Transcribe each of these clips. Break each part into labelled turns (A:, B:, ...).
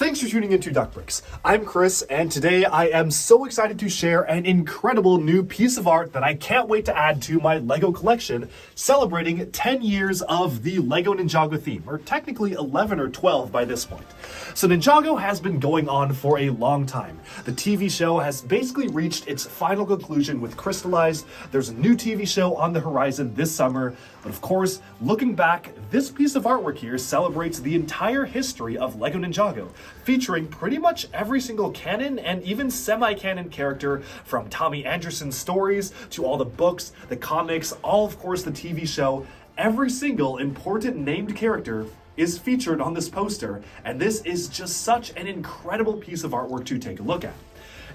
A: Thanks for tuning into Duck Bricks. I'm Chris, and today I am so excited to share an incredible new piece of art that I can't wait to add to my LEGO collection, celebrating 10 years of the LEGO Ninjago theme, or technically 11 or 12 by this point. So Ninjago has been going on for a long time. The TV show has basically reached its final conclusion with Crystallized. There's a new TV show on the horizon this summer, but of course, looking back, this piece of artwork here celebrates the entire history of LEGO Ninjago, featuring pretty much every single canon and even semi-canon character, from Tommy Anderson's stories to all the books, the comics, all of course the TV show. Every single important named character is featured on this poster, and this is just such an incredible piece of artwork to take a look at.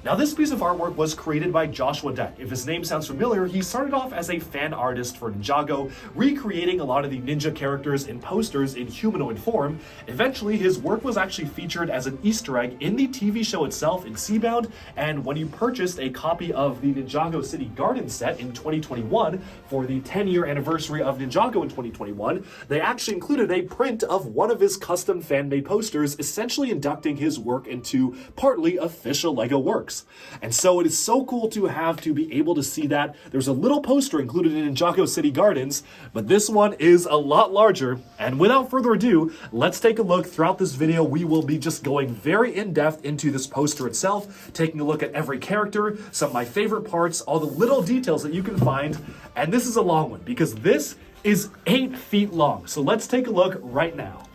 A: Now, this piece of artwork was created by Joshua Deck. If his name sounds familiar, he started off as a fan artist for Ninjago, recreating a lot of the ninja characters in posters in humanoid form. Eventually, his work was actually featured as an Easter egg in the TV show itself in Seabound, and when you purchased a copy of the Ninjago City Garden set in 2021 for the 10-year anniversary of Ninjago in 2021, they actually included a print of one of his custom fan-made posters, essentially inducting his work into partly official LEGO works. And so it is so cool to be able to see that. There's a little poster included in Ninjago City Gardens, but this one is a lot larger. And without further ado, let's take a look. Throughout this video, we will be just going very in-depth into this poster itself, taking a look at every character, some of my favorite parts, all the little details that you can find. And this is a long one because this is 8 feet long. So let's take a look right now.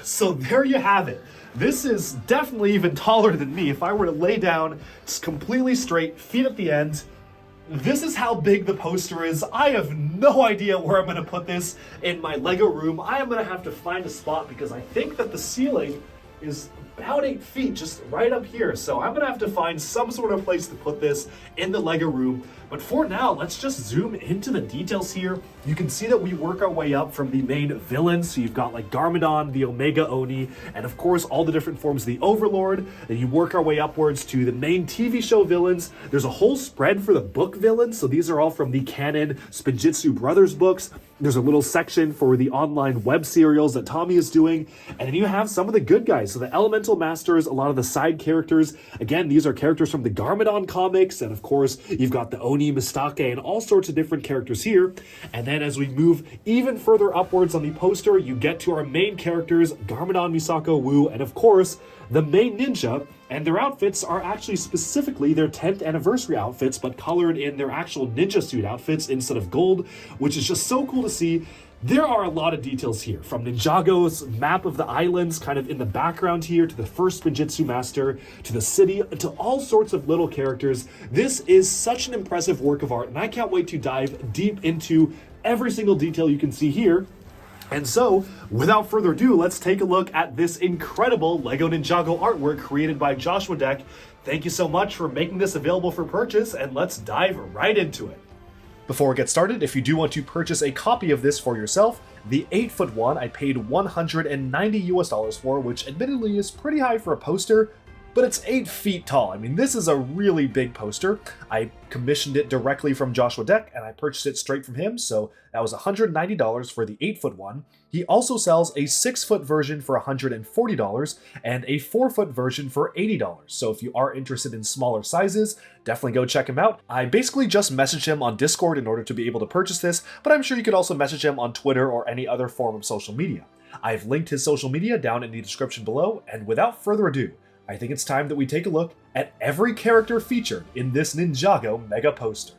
A: So there you have it. This is definitely even taller than me. If I were to lay down, it's completely straight, feet at the end. This is how big the poster is. I have no idea where I'm going to put this in my LEGO room. I am going to have to find a spot because I think that the ceiling is about 8 feet, just right up here. So I'm going to have to find some sort of place to put this in the LEGO room. But for now, let's just zoom into the details here. You can see that we work our way up from the main villains. So you've got like Garmadon, the Omega Oni, and of course all the different forms of the Overlord. Then you work our way upwards to the main TV show villains. There's a whole spread for the book villains. So these are all from the canon Spinjitzu Brothers books. There's a little section for the online web serials that Tommy is doing. And then you have some of the good guys. So the Elemental Masters, a lot of the side characters. Again, these are characters from the Garmadon comics. And of course, you've got the Oni, Mistake, and all sorts of different characters here. And then as we move even further upwards on the poster, you get to our main characters, Garmadon, Misako, Wu, and of course, the main ninja. And their outfits are actually specifically their 10th anniversary outfits, but colored in their actual ninja suit outfits instead of gold, which is just so cool to see. There are a lot of details here, from Ninjago's map of the islands kind of in the background here, to the first Spinjitzu Master, to the city, to all sorts of little characters. This is such an impressive work of art, and I can't wait to dive deep into every single detail you can see here. And so, without further ado, let's take a look at this incredible LEGO Ninjago artwork created by Joshua Deck. Thank you so much for making this available for purchase, and let's dive right into it. Before we get started, if you do want to purchase a copy of this for yourself, the 8-foot one I paid $190 for, which admittedly is pretty high for a poster, but it's 8 feet tall. I mean, this is a really big poster. I commissioned it directly from Joshua Deck, and I purchased it straight from him, so that was $190 for the 8-foot one. He also sells a 6-foot version for $140 and a 4-foot version for $80. So if you are interested in smaller sizes, definitely go check him out. I basically just messaged him on Discord in order to be able to purchase this, but I'm sure you could also message him on Twitter or any other form of social media. I've linked his social media down in the description below, and without further ado, I think it's time that we take a look at every character featured in this Ninjago mega poster.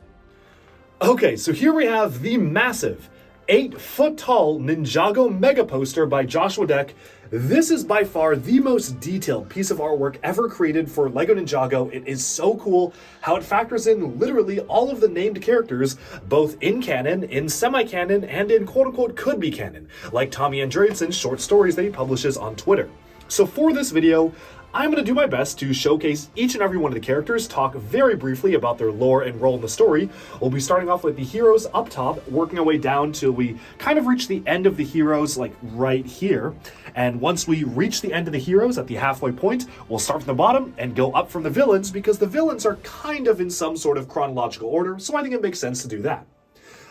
A: Okay, so here we have the massive 8-foot tall Ninjago mega poster by Joshua Deck. This is by far the most detailed piece of artwork ever created for LEGO Ninjago. It is so cool how it factors in literally all of the named characters, both in canon, in semi-canon, and in quote-unquote could-be canon, like Tommy Andreasson's short stories that he publishes on Twitter. So for this video, I'm going to do my best to showcase each and every one of the characters, talk very briefly about their lore and role in the story. We'll be starting off with the heroes up top, working our way down till we kind of reach the end of the heroes, like right here. And once we reach the end of the heroes at the halfway point, we'll start from the bottom and go up from the villains, because the villains are kind of in some sort of chronological order, so I think it makes sense to do that.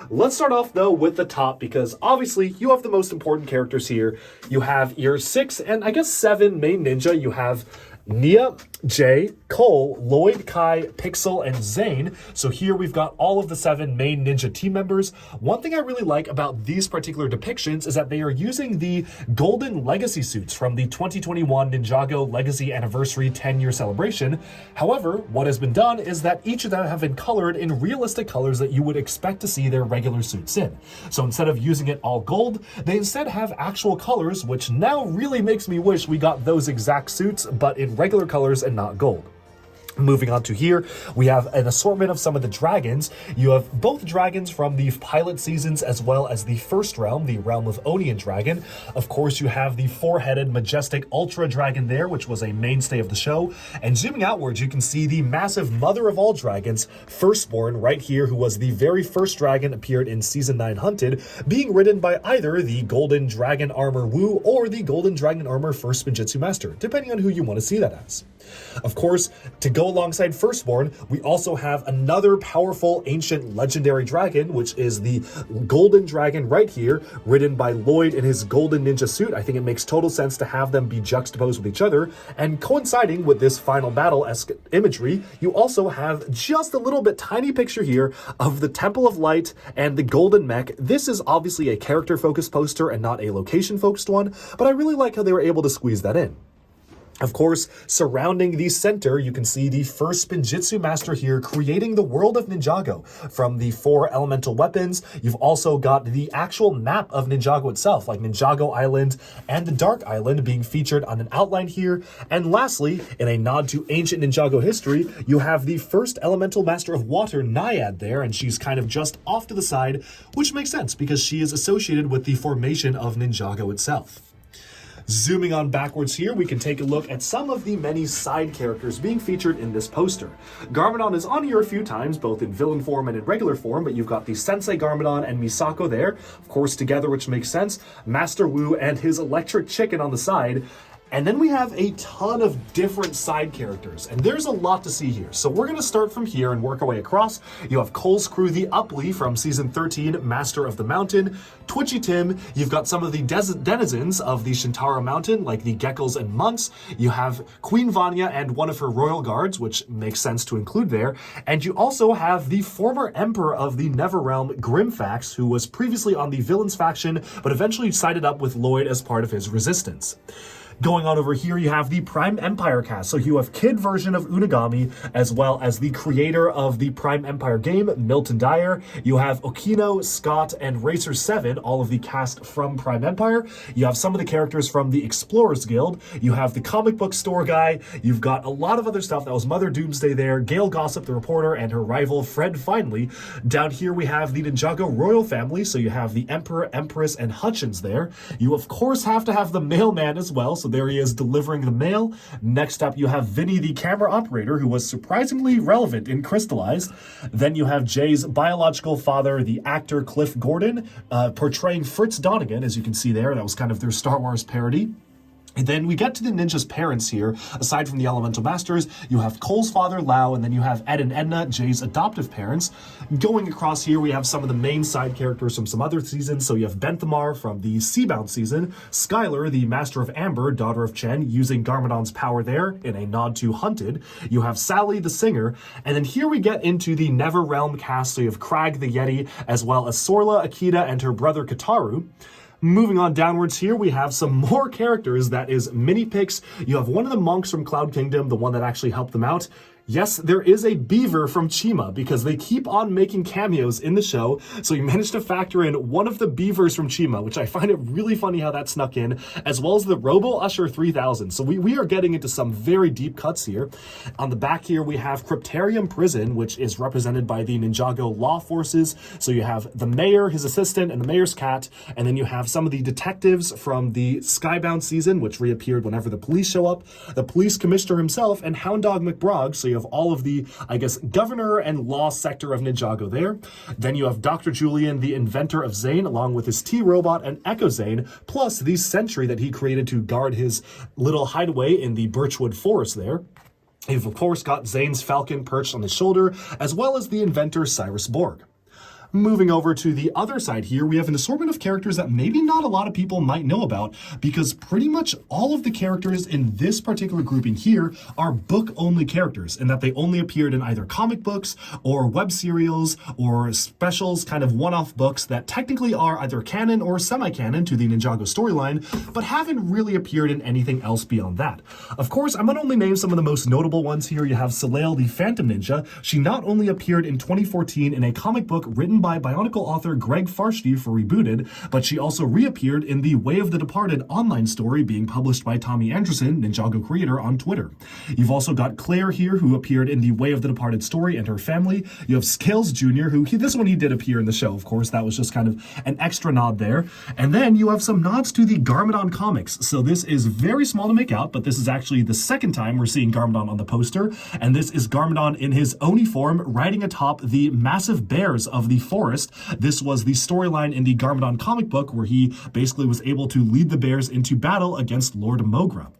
A: Let's start off, though, with the top, because obviously you have the most important characters here. You have your 6 and I guess 7 main ninja. You have Nia, Jay, Cole, Lloyd, Kai, Pixel, and Zane. So here we've got all of the 7 main ninja team members. One thing I really like about these particular depictions is that they are using the golden legacy suits from the 2021 Ninjago Legacy Anniversary 10-year celebration. However, what has been done is that each of them have been colored in realistic colors that you would expect to see their regular suits in. So instead of using it all gold, they instead have actual colors, which now really makes me wish we got those exact suits, but in regular colors and not gold. Moving on to here, we have an assortment of some of the dragons. You have both dragons from the pilot seasons as well as the first realm, the realm of Onion Dragon. Of course, you have the 4-headed majestic Ultra Dragon there, which was a mainstay of the show. And zooming outwards, you can see the massive mother of all dragons, Firstborn, right here, who was the very first dragon appeared in Season 9 Hunted, being ridden by either the Golden Dragon Armor Wu or the Golden Dragon Armor First Spinjitzu Master, depending on who you want to see that as. Of course, to go alongside Firstborn, we also have another powerful ancient legendary dragon, which is the Golden Dragon right here, ridden by Lloyd in his golden ninja suit. I think it makes total sense to have them be juxtaposed with each other. And coinciding with this final battle-esque imagery, you also have just a little bit tiny picture here of the Temple of Light and the Golden Mech. This is obviously a character-focused poster and not a location-focused one, but I really like how they were able to squeeze that in. Of course, surrounding the center, you can see the first Spinjitzu Master here creating the world of Ninjago. From the 4 elemental weapons, you've also got the actual map of Ninjago itself, like Ninjago Island and the Dark Island being featured on an outline here. And lastly, in a nod to ancient Ninjago history, you have the first elemental master of water, Naiad, there, and she's kind of just off to the side, which makes sense because she is associated with the formation of Ninjago itself. Zooming on backwards here, we can take a look at some of the many side characters being featured in this poster. Garmadon is on here a few times, both in villain form and in regular form, but you've got the Sensei Garmadon and Misako there, of course together, which makes sense, Master Wu and his electric chicken on the side. And then we have a ton of different side characters, and there's a lot to see here. So we're going to start from here and work our way across. You have Cole's crew, the Upley from Season 13, Master of the Mountain. Twitchy Tim, you've got some of the denizens of the Shintaro Mountain, like the Geckos and Monks. You have Queen Vanya and one of her royal guards, which makes sense to include there. And you also have the former emperor of the Neverrealm, Grimfax, who was previously on the villains faction, but eventually sided up with Lloyd as part of his resistance. Going on over here, you have the Prime Empire cast. So you have Kid version of Unagami, as well as the creator of the Prime Empire game, Milton Dyer. You have Okino, Scott, and Racer 7, all of the cast from Prime Empire. You have some of the characters from the Explorers Guild. You have the comic book store guy. You've got a lot of other stuff. That was Mother Doomsday there, Gail Gossip the reporter, and her rival Fred Finley. Down here we have the Ninjago royal family. So you have the Emperor, Empress, and Hutchins there. You of course have to have the mailman as well. So there he is delivering the mail. Next up, you have Vinny, the camera operator, who was surprisingly relevant in Crystallized. Then you have Jay's biological father, the actor Cliff Gordon, portraying Fritz Donegan, as you can see there. That was kind of their Star Wars parody. And then we get to the ninjas' parents here. Aside from the Elemental Masters, you have Cole's father, Lau, and then you have Ed and Edna, Jay's adoptive parents. Going across here, we have some of the main side characters from some other seasons. So you have Benthamar from the Seabound season, Skylar, the Master of Amber, daughter of Chen, using Garmadon's power there in a nod to Hunted. You have Sally, the singer. And then here we get into the Neverrealm cast. So you have Crag, the Yeti, as well as Sorla, Akita, and her brother Kataru. Moving on downwards here, we have some more characters. That is Mini Pix. You have one of the monks from Cloud Kingdom, the one that actually helped them out. Yes, there is a beaver from Chima because they keep on making cameos in the show. So you managed to factor in one of the beavers from Chima, which I find it really funny how that snuck in, as well as the Robo Usher 3000. So we are getting into some very deep cuts here. On the back here, we have Cryptarium Prison, which is represented by the Ninjago law forces. So you have the mayor, his assistant, and the mayor's cat. And then you have some of the detectives from the Skybound season, which reappeared whenever the police show up, the police commissioner himself, and Hound Dog McBrog. So you have all of the, I guess, governor and law sector of Ninjago there. Then you have Dr. Julian, the inventor of Zane, along with his T-Robot and Echo Zane, plus the sentry that he created to guard his little hideaway in the Birchwood Forest there. You've, of course, got Zane's falcon perched on his shoulder, as well as the inventor Cyrus Borg. Moving over to the other side here, we have an assortment of characters that maybe not a lot of people might know about, because pretty much all of the characters in this particular grouping here are book-only characters, in that they only appeared in either comic books or web serials or specials, kind of one-off books that technically are either canon or semi-canon to the Ninjago storyline, but haven't really appeared in anything else beyond that. Of course, I'm going to only name some of the most notable ones here. You have Soleil, the Phantom Ninja. She not only appeared in 2014 in a comic book written by Bionicle author Greg Farshty for Rebooted, but she also reappeared in the Way of the Departed online story being published by Tommy Anderson, Ninjago creator, on Twitter. You've also got Claire here, who appeared in the Way of the Departed story, and her family. You have Skills Jr., this one he did appear in the show, of course. That was just kind of an extra nod there. And then you have some nods to the Garmadon comics. So this is very small to make out, but this is actually the second time we're seeing Garmadon on the poster. And this is Garmadon in his Oni form, riding atop the massive bears of the forest. This was the storyline in the Garmadon comic book where he basically was able to lead the bears into battle against Lord Mogra.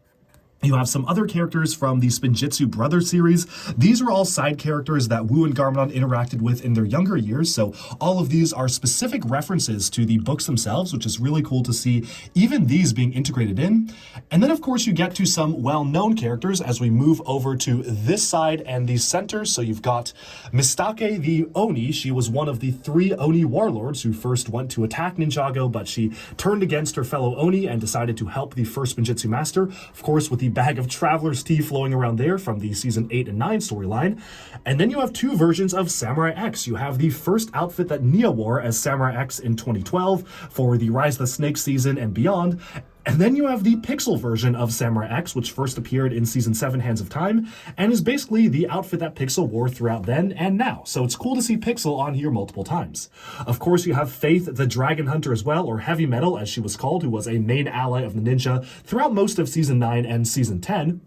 A: You have some other characters from the Spinjitzu Brothers series. These are all side characters that Wu and Garmadon interacted with in their younger years, so all of these are specific references to the books themselves, which is really cool to see even these being integrated in. And then, of course, you get to some well-known characters as we move over to this side and the center. So you've got Mistake the Oni. She was one of the 3 Oni warlords who first went to attack Ninjago, but she turned against her fellow Oni and decided to help the first Spinjitzu master, of course, with the bag of Traveler's Tea flowing around there from the season 8 and 9 storyline. And then you have 2 versions of Samurai X. You have the first outfit that Nia wore as Samurai X in 2012 for the Rise of the Snake season and beyond. And then you have the Pixel version of Samurai X, which first appeared in Season 7, Hands of Time, and is basically the outfit that Pixel wore throughout then and now. So it's cool to see Pixel on here multiple times. Of course, you have Faith, the Dragon Hunter as well, or Heavy Metal, as she was called, who was a main ally of the ninja throughout most of Season 9 and Season 10.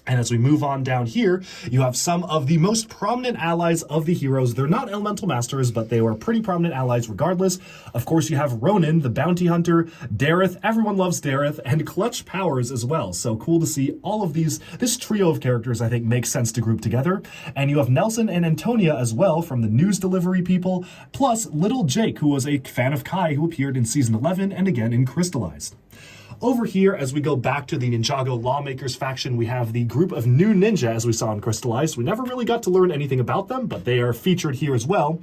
A: And as we move on down here, you have some of the most prominent allies of the heroes. They're not elemental masters, but they were pretty prominent allies regardless. Of course, you have Ronin, the bounty hunter, Dareth, everyone loves Dareth, and Clutch Powers as well. So cool to see all of this trio of characters, I think, makes sense to group together. And you have Nelson and Antonia as well from the news delivery people, plus Little Jake, who was a fan of Kai, who appeared in Season 11 and again in Crystallized. Over here, as we go back to the Ninjago Lawmakers faction, we have the group of new ninja, as we saw in Crystallized. We never really got to learn anything about them, but they are featured here as well.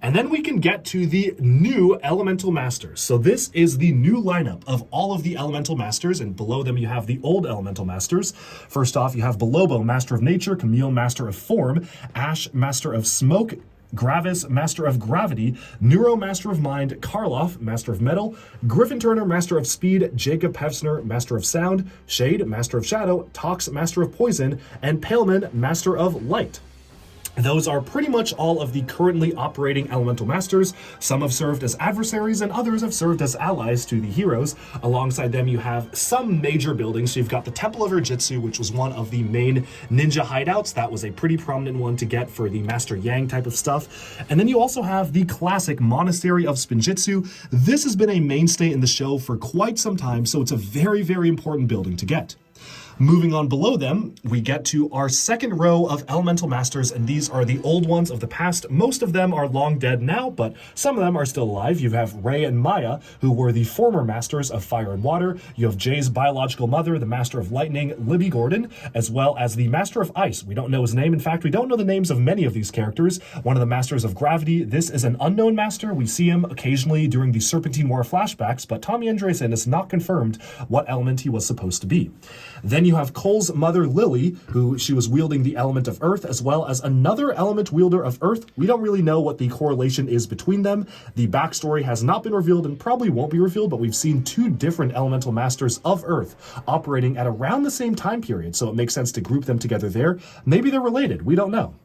A: And then we can get to the new Elemental Masters. So this is the new lineup of all of the Elemental Masters, and below them you have the old Elemental Masters. First off, you have Belobo, Master of Nature, Camille, Master of Form, Ash, Master of Smoke, Gravis, Master of Gravity, Neuro, Master of Mind, Karloff, Master of Metal, Griffin Turner, Master of Speed, Jacob Hefsner, Master of Sound, Shade, Master of Shadow, Tox, Master of Poison, and Paleman, Master of Light. Those are pretty much all of the currently operating Elemental Masters. Some have served as adversaries and others have served as allies to the heroes. Alongside them, you have some major buildings. So you've got the Temple of Urjitsu, which was one of the main ninja hideouts. That was a pretty prominent one to get for the Master Yang type of stuff. And then you also have the classic Monastery of Spinjitzu. This has been a mainstay in the show for quite some time, so it's a very, very important building to get. Moving on below them, we get to our second row of Elemental Masters, and these are the old ones of the past. Most of them are long dead now, but some of them are still alive. You have Rei and Maya, who were the former Masters of Fire and Water. You have Jay's biological mother, the Master of Lightning, Libby Gordon, as well as the Master of Ice. We don't know his name. In fact, we don't know the names of many of these characters. One of the Masters of Gravity. This is an unknown master. We see him occasionally during the Serpentine War flashbacks, but Tommy Andresen has not confirmed what element he was supposed to be. Then you have Cole's mother, Lily, who she was wielding the element of Earth, as well as another element wielder of Earth. We don't really know what the correlation is between them. The backstory has not been revealed and probably won't be revealed, but we've seen 2 different Elemental Masters of Earth operating at around the same time period, so it makes sense to group them together there. Maybe they're related. We don't know.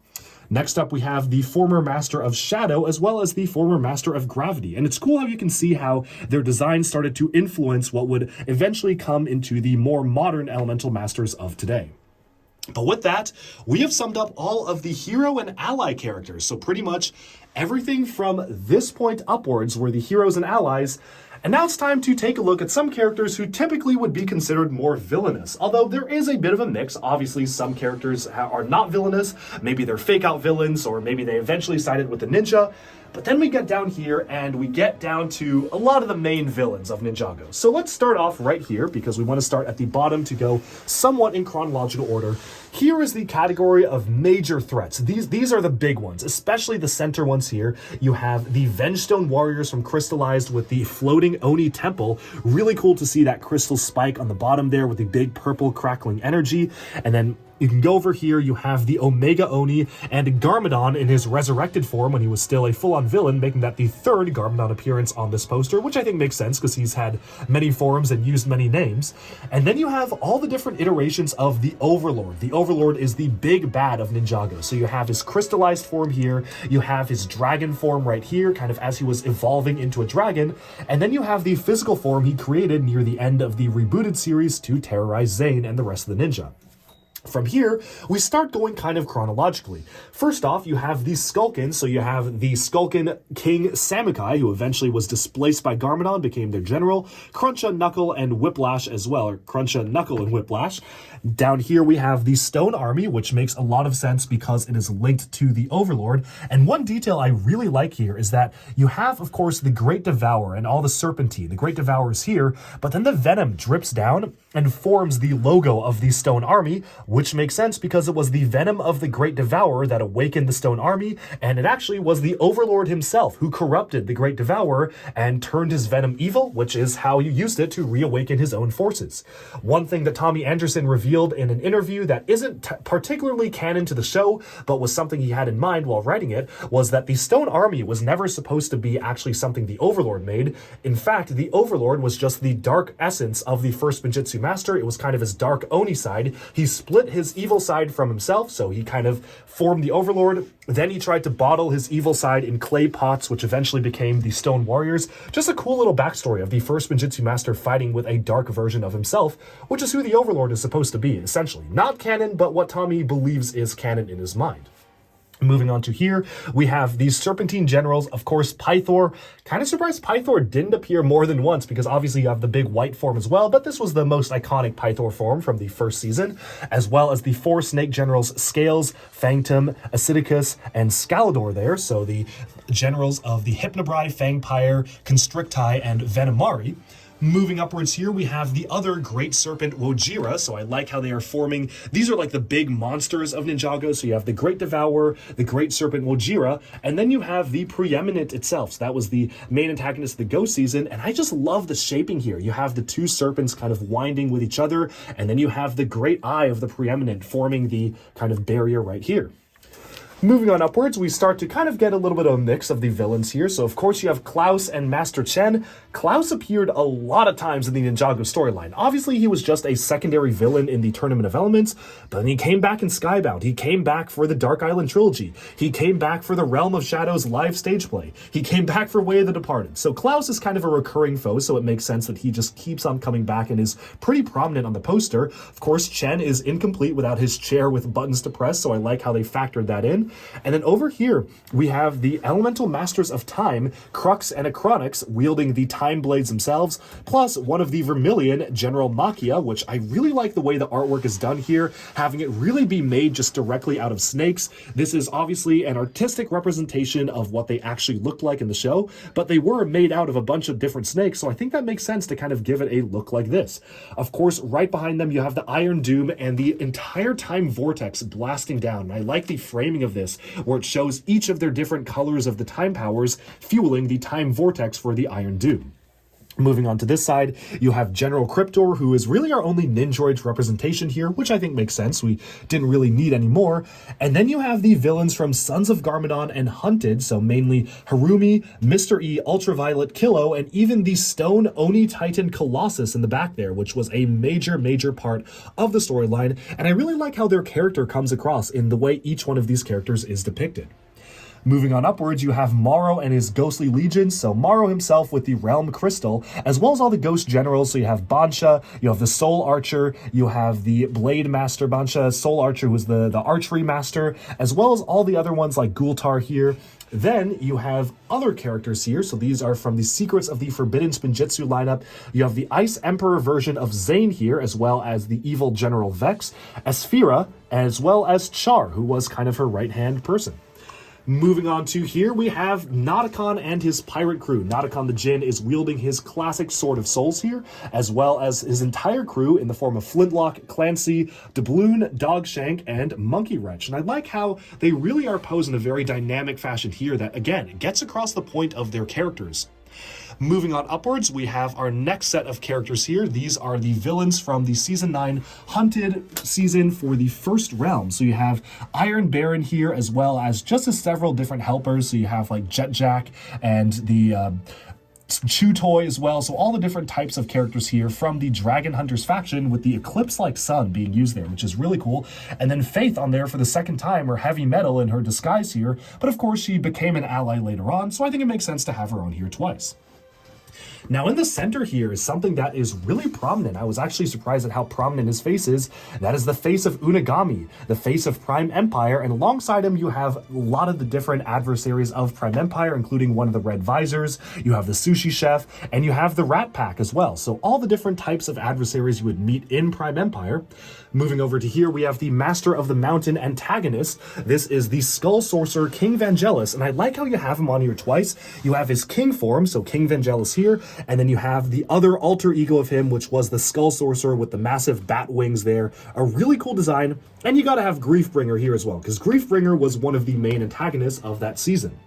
A: Next up, we have the former Master of Shadow, as well as the former Master of Gravity. And it's cool how you can see how their design started to influence what would eventually come into the more modern Elemental Masters of today. But with that, we have summed up all of the hero and ally characters. So pretty much everything from this point upwards were the heroes and allies. And now it's time to take a look at some characters who typically would be considered more villainous. Although there is a bit of a mix. Obviously, some characters are not villainous. Maybe they're fake-out villains, or maybe they eventually sided with the ninja. But then we get down here and we get down to a lot of the main villains of Ninjago. So let's start off right here because we want to start at the bottom to go somewhat in chronological order. Here is the category of major threats. These are the big ones, especially the center ones here. You have the Vengestone Warriors from Crystallized with the floating Oni Temple. Really cool to see that crystal spike on the bottom there with the big purple crackling energy. And then you can go over here, you have the Omega Oni and Garmadon in his resurrected form when he was still a full-on villain, making that the third Garmadon appearance on this poster, which I think makes sense because he's had many forms and used many names. And then you have all the different iterations of the Overlord. The Overlord is the big bad of Ninjago. So you have his crystallized form here, you have his dragon form right here, kind of as he was evolving into a dragon, and then you have the physical form he created near the end of the rebooted series to terrorize Zane and the rest of the ninja. From here, we start going kind of chronologically. First off, you have the Skulkin. So you have the Skulkin King Samukai, who eventually was displaced by Garmadon, became their general. Cruncha, Knuckle, and Whiplash as well, or Cruncha, Knuckle, and Whiplash. Down here, we have the Stone Army, which makes a lot of sense because it is linked to the Overlord. And one detail I really like here is that you have, of course, the Great Devourer and all the Serpentine. The Great Devourer is here, but then the Venom drips down and forms the logo of the Stone Army, which makes sense because it was the venom of the Great Devourer that awakened the Stone Army, and it actually was the Overlord himself who corrupted the Great Devourer and turned his venom evil, which is how he used it to reawaken his own forces. One thing that Tommy Anderson revealed in an interview that isn't particularly canon to the show, but was something he had in mind while writing it, was that the Stone Army was never supposed to be actually something the Overlord made. In fact, the Overlord was just the dark essence of the first Ninjutsu Master. It was kind of his dark Oni side. He split his evil side from himself, so he kind of formed the Overlord. Then he tried to bottle his evil side in clay pots, which eventually became the Stone Warriors. Just a cool little backstory of the first Ninjutsu Master fighting with a dark version of himself, which is who the Overlord is supposed to be, essentially. Not canon, but what Tommy believes is canon in his mind. Moving on to here, we have these Serpentine Generals, of course, Pythor. Kind of surprised Pythor didn't appear more than once because obviously you have the big white form as well, but this was the most iconic Pythor form from the first season, as well as the four Snake Generals, Scales, Fangtum, Acidicus, and Scalador there, so the generals of the Hypnobrai, Fangpyre, Constricti, and Venomari. Moving upwards here, we have the other Great Serpent Wojira, so I like how they are forming. These are like the big monsters of Ninjago, so you have the Great Devourer, the Great Serpent Wojira, and then you have the Preeminent itself. So that was the main antagonist of the Ghost season, and I just love the shaping here. You have the two serpents kind of winding with each other, and then you have the Great Eye of the Preeminent forming the kind of barrier right here. Moving on upwards, we start to kind of get a little bit of a mix of the villains here. So, of course, you have Klaus and Master Chen. Klaus appeared a lot of times in the Ninjago storyline. Obviously, he was just a secondary villain in the Tournament of Elements, but then he came back in Skybound. He came back for the Dark Island Trilogy. He came back for the Realm of Shadows live stage play. He came back for Way of the Departed. So Klaus is kind of a recurring foe, so it makes sense that he just keeps on coming back and is pretty prominent on the poster. Of course, Chen is incomplete without his chair with buttons to press, so I like how they factored that in. And then over here, we have the Elemental Masters of Time, Crux and Acronix, wielding the Time Blades themselves, plus one of the Vermilion, General Machia, which I really like the way the artwork is done here, having it really be made just directly out of snakes. This is obviously an artistic representation of what they actually looked like in the show, but they were made out of a bunch of different snakes, so I think that makes sense to kind of give it a look like this. Of course, right behind them, you have the Iron Doom and the entire Time Vortex blasting down. And I like the framing of this, where it shows each of their different colors of the time powers fueling the time vortex for the Iron Doom. Moving on to this side, you have General Cryptor, who is really our only Ninjoid representation here, which I think makes sense. We didn't really need any more. And then you have the villains from Sons of Garmadon and Hunted, so mainly Harumi, Mr. E, Ultraviolet, Kilo, and even the Stone Oni Titan Colossus in the back there, which was a major part of the storyline. And I really like how their character comes across in the way each one of these characters is depicted. Moving on upwards, you have Morrow and his ghostly legion. So Morrow himself with the Realm Crystal, as well as all the ghost generals. So you have Bansha, you have the Soul Archer, you have the Blade Master Bansha, Soul Archer, who's the Archery Master, as well as all the other ones like Gultar here. Then you have other characters here. So these are from the Secrets of the Forbidden Spinjitzu lineup. You have the Ice Emperor version of Zane here, as well as the evil General Vex, Asphira, as well as Char, who was kind of her right-hand person. Moving on to here, we have Nauticon and his pirate crew. Nauticon the Djinn is wielding his classic Sword of Souls here, as well as his entire crew in the form of Flintlock, Clancy, Doubloon, Dogshank, and Monkey Wrench. And I like how they really are posed in a very dynamic fashion here that, again, gets across the point of their characters. Moving on upwards, we have our next set of characters here. These are the villains from the Season 9 Hunted season for the First Realm. So you have Iron Baron here, as well as just several different helpers. So you have like Jet Jack and the Chew Toy as well. So all the different types of characters here from the Dragon Hunters faction, with the Eclipse-like sun being used there, which is really cool. And then Faith on there for the second time, or Heavy Metal in her disguise here. But of course, she became an ally later on, so I think it makes sense to have her on here twice. Now in the center here is something that is really prominent. I was actually surprised at how prominent his face is. That is the face of Unagami, the face of Prime Empire, and alongside him you have a lot of the different adversaries of Prime Empire, including one of the Red Visors, you have the Sushi Chef, and you have the Rat Pack as well. So all the different types of adversaries you would meet in Prime Empire. Moving over to here, we have the Master of the Mountain antagonist. This is the Skull Sorcerer King Vangelis, and I like how you have him on here twice. You have his King form, so King Vangelis here, and then you have the other alter ego of him, which was the Skull Sorcerer with the massive bat wings there. A really cool design, and you gotta have Griefbringer here as well, because Griefbringer was one of the main antagonists of that season.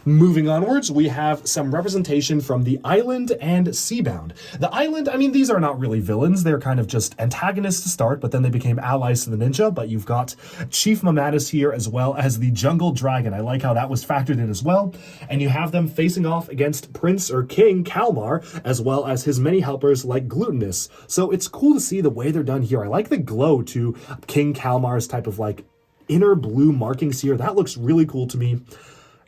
A: Moving onwards, we have some representation from the Island and Seabound. The Island, I mean, these are not really villains. They're kind of just antagonists to start, but then they became allies to the ninja. But you've got Chief Mamatus here, as well as the Jungle Dragon. I like how that was factored in as well. And you have them facing off against Prince or King Kalmar, as well as his many helpers like Glutinous. So it's cool to see the way they're done here. I like the glow to King Kalmar's type of like inner blue markings here. That looks really cool to me.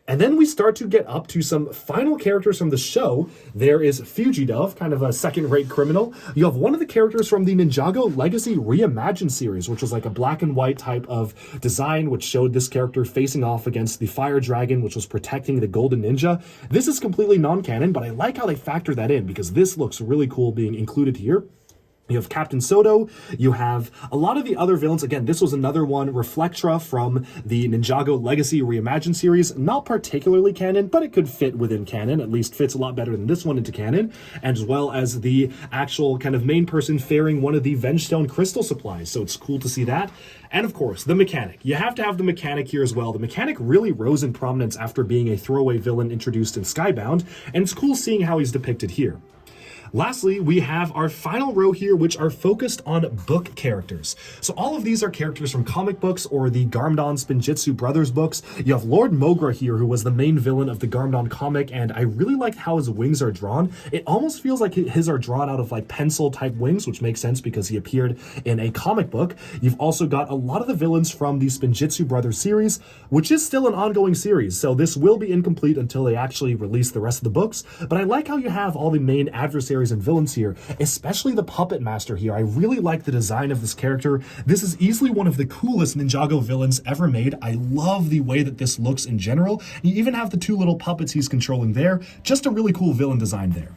A: And then we start to get up to some final characters from the show. There is Fugidove, kind of a second-rate criminal. You have one of the characters from the Ninjago Legacy Reimagined series, which was like a black and white type of design, which showed this character facing off against the Fire Dragon, which was protecting the Golden Ninja. This is completely non-canon, but I like how they factor that in because this looks really cool being included here. You have Captain Soto, you have a lot of the other villains. Again, this was another one, Reflectra from the Ninjago Legacy Reimagined series. Not particularly canon, but it could fit within canon, at least fits a lot better than this one into canon, and as well as the actual kind of main person faring one of the Vengestone crystal supplies, so it's cool to see that. And of course, the Mechanic. You have to have the Mechanic here as well. The Mechanic really rose in prominence after being a throwaway villain introduced in Skybound, and it's cool seeing how he's depicted here. Lastly, we have our final row here, which are focused on book characters. So all of these are characters from comic books or the Garmadon Spinjitzu Brothers books. You have Lord Mogra here, who was the main villain of the Garmadon comic, and I really like how his wings are drawn. It almost feels like his are drawn out of like pencil type wings, which makes sense because he appeared in a comic book. You've also got a lot of the villains from the Spinjitzu Brothers series, which is still an ongoing series, so this will be incomplete until they actually release the rest of the books. But I like how you have all the main adversaries and villains here, especially the Puppet Master here. I really like the design of this character. This is easily one of the coolest Ninjago villains ever made. I love the way that this looks in general. You even have the two little puppets he's controlling there. Just a really cool villain design there.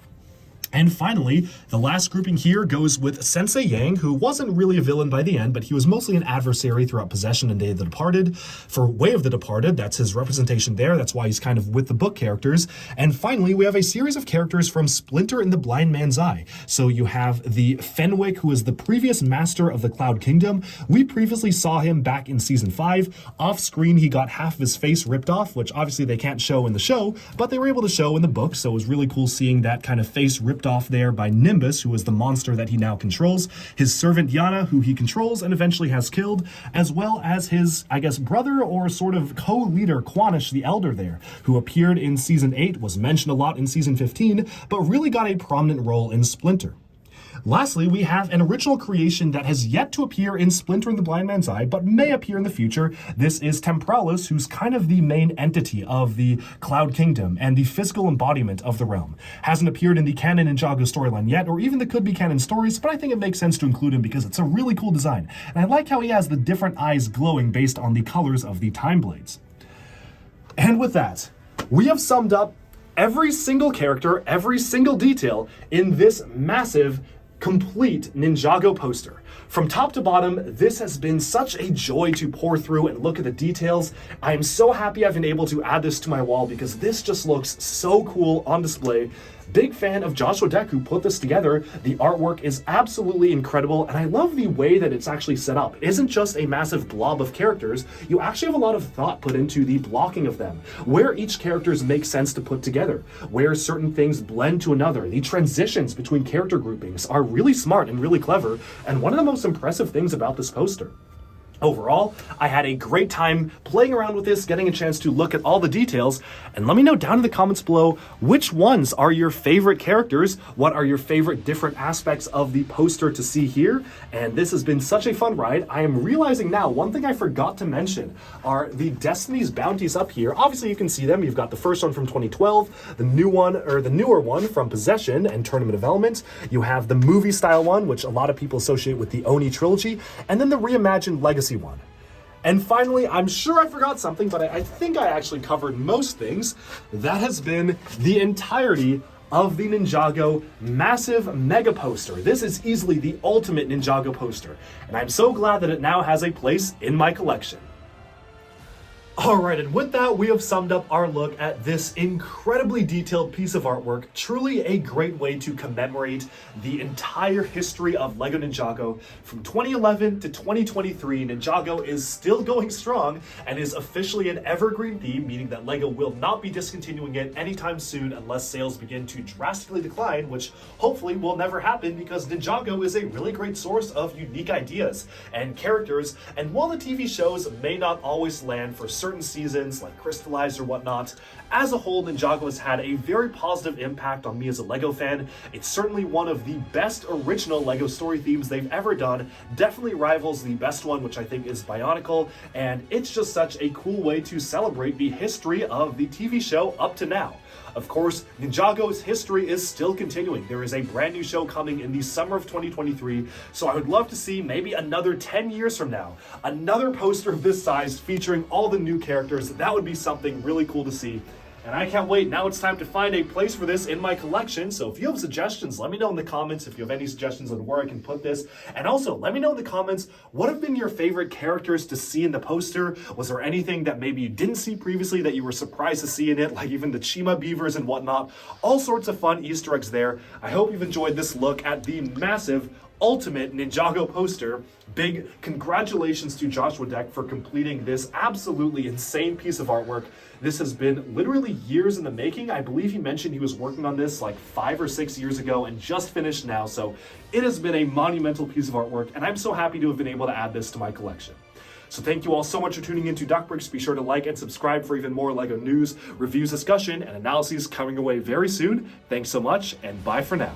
A: And finally, the last grouping here goes with Sensei Yang, who wasn't really a villain by the end, but he was mostly an adversary throughout Possession and Day of the Departed. For Way of the Departed, that's his representation there. That's why he's kind of with the book characters. And finally, we have a series of characters from Splinter in the Blind Man's Eye. So you have the Fenwick, who is the previous master of the Cloud Kingdom. We previously saw him back in Season 5. Off screen, he got half of his face ripped off, which obviously they can't show in the show, but they were able to show in the book. So it was really cool seeing that kind of face ripped off there by Nimbus, who is the monster that he now controls, his servant Yana, who he controls and eventually has killed, as well as his, I guess, brother or sort of co-leader, Quanish the Elder there, who appeared in Season 8, was mentioned a lot in Season 15, but really got a prominent role in Splinter. Lastly, we have an original creation that has yet to appear in Splinter in the Blind Man's Eye, but may appear in the future. This is Tempralis, who's kind of the main entity of the Cloud Kingdom and the physical embodiment of the realm. Hasn't appeared in the canon Ninjago storyline yet, or even the could-be canon stories, but I think it makes sense to include him because it's a really cool design. And I like how he has the different eyes glowing based on the colors of the Time Blades. And with that, we have summed up every single character, every single detail in this massive complete Ninjago poster. From top to bottom, this has been such a joy to pour through and look at the details. I am so happy I've been able to add this to my wall because this just looks so cool on display. Big fan of Joshua Deck who put this together. The artwork is absolutely incredible, and I love the way that it's actually set up. It isn't just a massive blob of characters. You actually have a lot of thought put into the blocking of them, where each characters make sense to put together, where certain things blend to another. The transitions between character groupings are really smart and really clever, and one of the most impressive things about this poster. Overall, I had a great time playing around with this, getting a chance to look at all the details, and let me know down in the comments below which ones are your favorite characters, what are your favorite different aspects of the poster to see here, and this has been such a fun ride. I am realizing now, one thing I forgot to mention are the Destiny's bounties up here. Obviously you can see them. You've got the first one from 2012, the newer one from Possession and Tournament of Elements. You have the movie style one, which a lot of people associate with the Oni trilogy, and then the reimagined Legacy one. And finally, I'm sure I forgot something, but I think I actually covered most things. That has been the entirety of the Ninjago massive mega poster. This is easily the ultimate Ninjago poster, and I'm so glad that it now has a place in my collection. Alright, and with that, we have summed up our look at this incredibly detailed piece of artwork. Truly a great way to commemorate the entire history of LEGO Ninjago. From 2011 to 2023, Ninjago is still going strong and is officially an evergreen theme, meaning that LEGO will not be discontinuing it anytime soon unless sales begin to drastically decline, which hopefully will never happen because Ninjago is a really great source of unique ideas and characters, and while the TV shows may not always land for certain seasons like Crystallized or whatnot, as a whole Ninjago has had a very positive impact on me as a LEGO fan. It's certainly one of the best original LEGO story themes they've ever done, definitely rivals the best one, which I think is Bionicle, and it's just such a cool way to celebrate the history of the TV show up to now. Of course, Ninjago's history is still continuing. There is a brand new show coming in the summer of 2023, so I would love to see maybe another 10 years from now, another poster of this size featuring all the new characters. That would be something really cool to see. And I can't wait. Now it's time to find a place for this in my collection. So if you have suggestions, let me know in the comments if you have any suggestions on where I can put this. And also, let me know in the comments, what have been your favorite characters to see in the poster? Was there anything that maybe you didn't see previously that you were surprised to see in it, like even the Chima beavers and whatnot? All sorts of fun Easter eggs there. I hope you've enjoyed this look at the massive ultimate Ninjago poster. Big congratulations to Joshua Deck for completing this absolutely insane piece of artwork. This has been literally years in the making. I believe he mentioned he was working on this like 5 or 6 years ago and just finished now, so it has been a monumental piece of artwork, and I'm so happy to have been able to add this to my collection. So thank you all so much for tuning into DuckBricks. Be sure to like and subscribe for even more LEGO news, reviews, discussion, and analyses coming away very soon. Thanks so much, and bye for now.